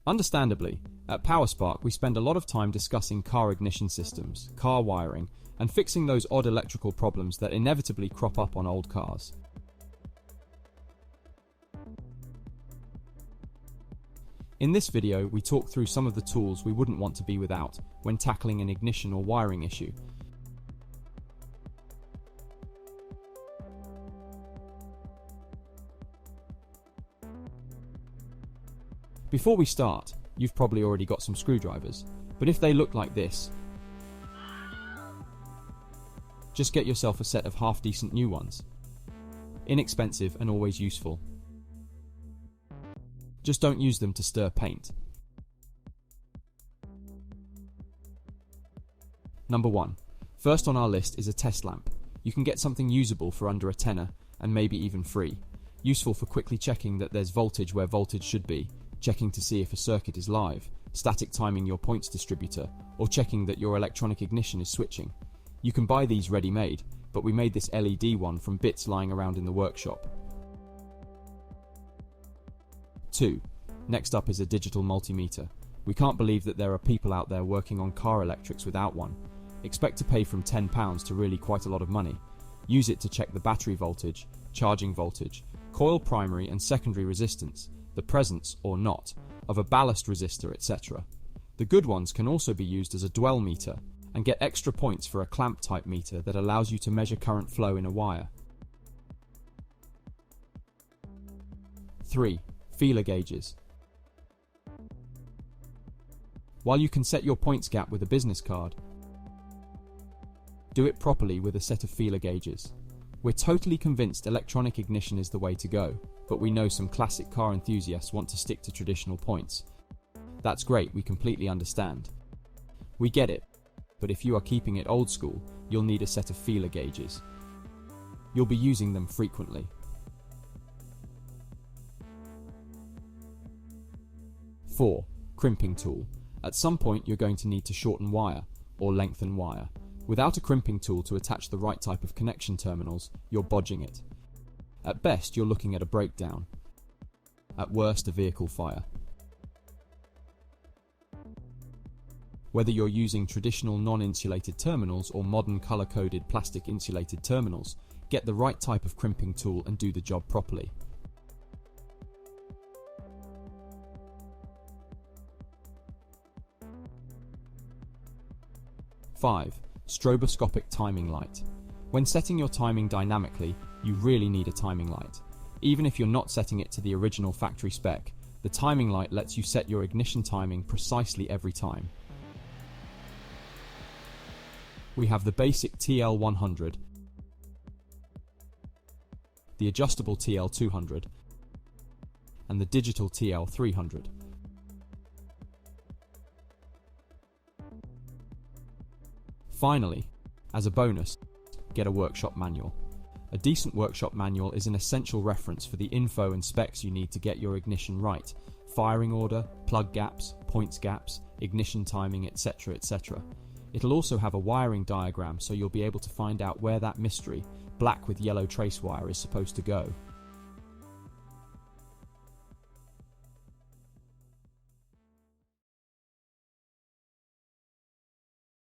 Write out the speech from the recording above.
Understandably, at PowerSpark we spend a lot of time discussing car ignition systems, car wiring, and fixing those odd electrical problems that inevitably crop up on old cars. In this video, we talk through some of the tools we wouldn't want to be without when tackling an ignition or wiring issue. Before we start, you've probably already got some screwdrivers, but if they look like this, just get yourself a set of half-decent new ones. Inexpensive and always useful. Just don't use them to stir paint. Number 1. First on our list is a test lamp. You can get something usable for under a tenner, and maybe even free. Useful for quickly checking that there's voltage where voltage should be, checking to see if a circuit is live, static timing your points distributor, or checking that your electronic ignition is switching. You can buy these ready-made, but we made this LED one from bits lying around in the workshop. 2. Next up is a digital multimeter. We can't believe that there are people out there working on car electrics without one. Expect to pay from £10 to really quite a lot of money. Use it to check the battery voltage, charging voltage, coil primary and secondary resistance, the presence or not of a ballast resistor, etc. The good ones can also be used as a dwell meter and get extra points for a clamp type meter that allows you to measure current flow in a wire. 3. Feeler gauges. While you can set your points gap with a business card, do it properly with a set of feeler gauges. We're totally convinced electronic ignition is the way to go, but we know some classic car enthusiasts want to stick to traditional points. That's great, we completely understand. We get it, but if you are keeping it old school, you'll need a set of feeler gauges. You'll be using them frequently. 4. Crimping tool. At some point you're going to need to shorten wire, or lengthen wire. Without a crimping tool to attach the right type of connection terminals, you're bodging it. At best, you're looking at a breakdown. At worst, a vehicle fire. Whether you're using traditional non-insulated terminals or modern color-coded plastic insulated terminals, get the right type of crimping tool and do the job properly. 5. Stroboscopic timing light. When setting your timing dynamically, you really need a timing light. Even if you're not setting it to the original factory spec, the timing light lets you set your ignition timing precisely every time. We have the basic TL100, the adjustable TL200, and the digital TL300. Finally, as a bonus, get a workshop manual. A decent workshop manual is an essential reference for the info and specs you need to get your ignition right. Firing order, plug gaps, points gaps, ignition timing, etc., etc. It'll also have a wiring diagram so you'll be able to find out where that mystery, black with yellow trace wire, is supposed to go.